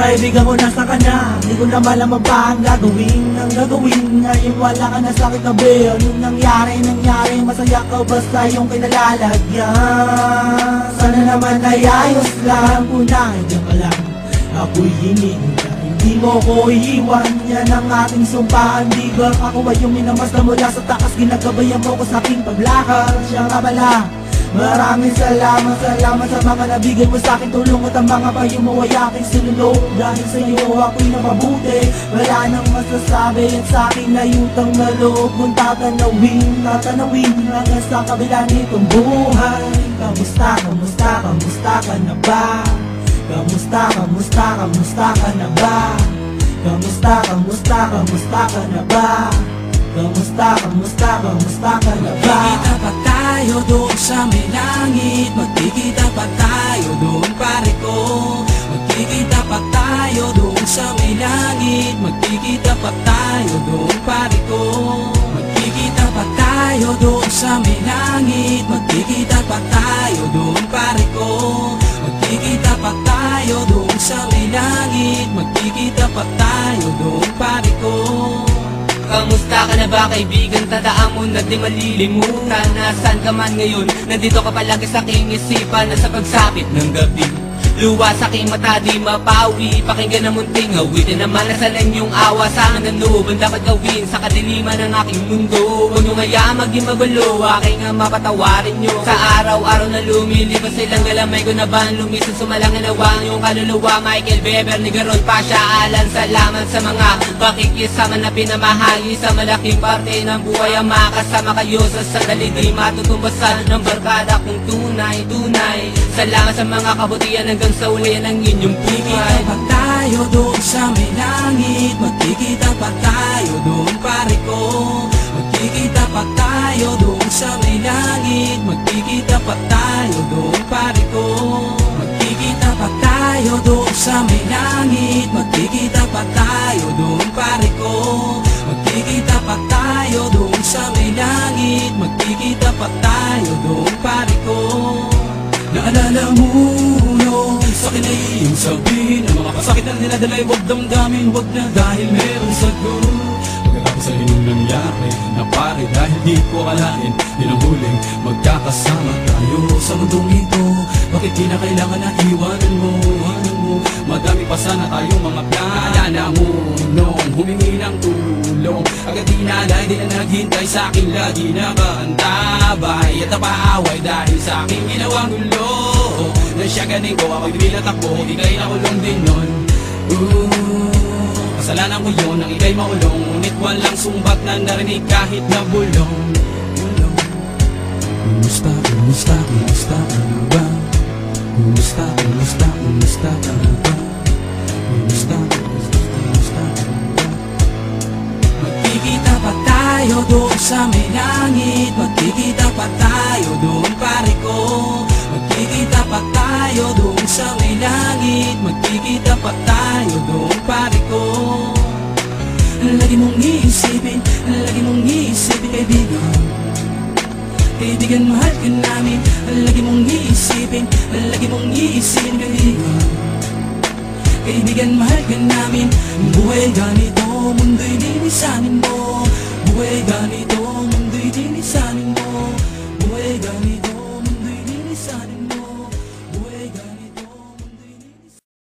kaibigan ko nasa kanya. Di ko na malaman pa ang gagawin. Ngayon wala ka na sa aking tabi. Anong nangyari, masaya ka basta yung kinalalagyan. Sana naman ay ayos lang. Kung nandiyan ka lang, ako'y hinihintay. Di mo ko iiwan, yan ang ating sumpaan. Di ba ako ay yung minamasta mula sa taas? Ginagabayan mo ko sa aking paglakad. Siya nga pala, maraming salamat sa mga nabigay mo sa akin tulong. At ang mga payo mo ay aking sinulog. Dahil sa iyo ako'y napabuti. Wala nang masasabi at sa akin ay utang na loob kung tatanawin hanggang sa kabila nitong buhay. Kamusta ka na ba? Kamusta ka na ba? Kamusta ka na ba? Kamusta ka na ba? Magkikita pa tayo doon sa may langit. Magkikita pa tayo doon pare ko. Magkikita pa tayo doon sa may langit. Magkikita pa tayo doon pare ko. Magkikita pa tayo doon sa may langit. Magkikita pa tayo doon pare ko. Magkikita pa tayo doon sa may langit. Magkikita pa tayo doon pare ko. Kamusta ka na ba kaibigan? Tandaan mo na di malilimutan. Nasaan ka man ngayon? Nandito ka palagi sa aking isipan. Nasa pagsapit ng gabi, luwa sa aking mata di mapawi. Pakinggan ang munting awitin naman nasalan yung awa sa akin ng loob. Ang dapat gawin sa kadiliman ng aking mundo. Huwag nyo ngayaan maging magulo, aking nga mapatawarin nyo. Sa araw-araw na lumilipas silang galamay ko na ba ang lumisan sumalangin nawang yung kaluluwa. Michael Beber, Nigaron, Pasha, Alan. Salamat sa mga pakikisama na pinamahagi sa malaking parte ng buhay. Ang makasama kayo sa sandali di matutumbasan ng barkada kung tunay. Salamat sa mga kabutihan hanggang sa uli ng inyong buhay. Magkikita pa tayo doon sa may langit. Magkikita pa tayo doon pare ko. Magkikita pa tayo doon sa may langit. Magkikita pa tayo doon pare ko. Magkikita pa tayo doon sa may langit. Magkikita pa tayo doon pare ko. Magkikita pa tayo doon sa may langit. Magkikita pa tayo doon pare ko. Naalala mo no, sa akin ay iyong sabihin ang mga pasakit na dinadalay, huwag damdamin, huwag na dahil meron sagot. Pagkatapos sa inyong nangyari na pare dahil di ko akalain din ang huling magkakasama tayo sa mundong ito. Bakit di na kailangan na iwanan mo? Madami pa sana tayong mga plana mo nung humingi ng tulong. Agad dinalay, di na naghintay sa akin, lagi nakaantabay at napaaway dahil sa aking ginawang gulo. Na siya ganing ko, ako'y bilat ako, ika'y nakulong din nun. Kasalanan ko yun, ang ika'y maulong, ngunit walang sumbat na narinig kahit na bulong. Kumusta ka na ba? Kumusta ka na ba? Kumusta ka na ba? Magkikita pa tayo doon sa may langit. Magkikita pa tayo doon pare ko. Magkikita pa tayo doon sa may langit. Magkikita pa tayo doon pare ko. Lagi mong iisipin kaibigan. Kaibigan, mahal ka namin. Lagi mong iisipin kaibigan. Kaibigan, mahal ka namin. Buhay ganito, mundo'y linisanin mo. Buhay ganito, mundo'y linisanin mo. Buhay ganito.